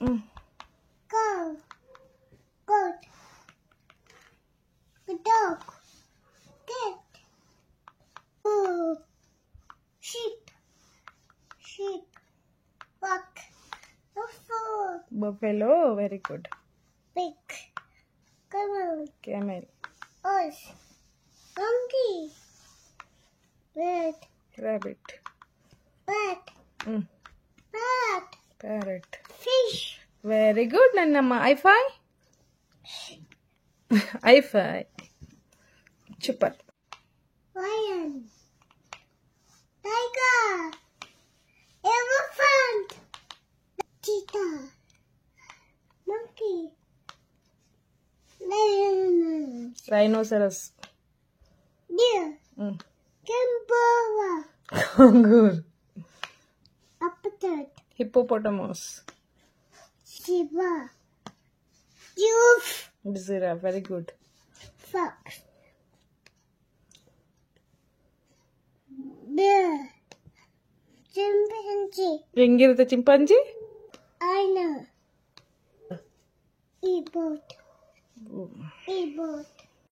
Cow. Goat. Dog. Cat. Sheep. Buck. Buffalo, very good. Pig. Camel. Horse. Monkey. Bird. Rabbit. Bat. Parrot. Fish. Very good, Nannamma. High-five. High-five. Super. Lion. Tiger. Elephant. Cheetah. Monkey. Lion. Rhinoceros. Deer. Kangaroo. Kangaroo. Leopard. Hippopotamus. Zebra. Giraffe. Giraffe, very good. Fox. Bear. Chimpanzee. ಹೆಂಗಿರುತ್ತೆ chimpanzee? I know. E-boat.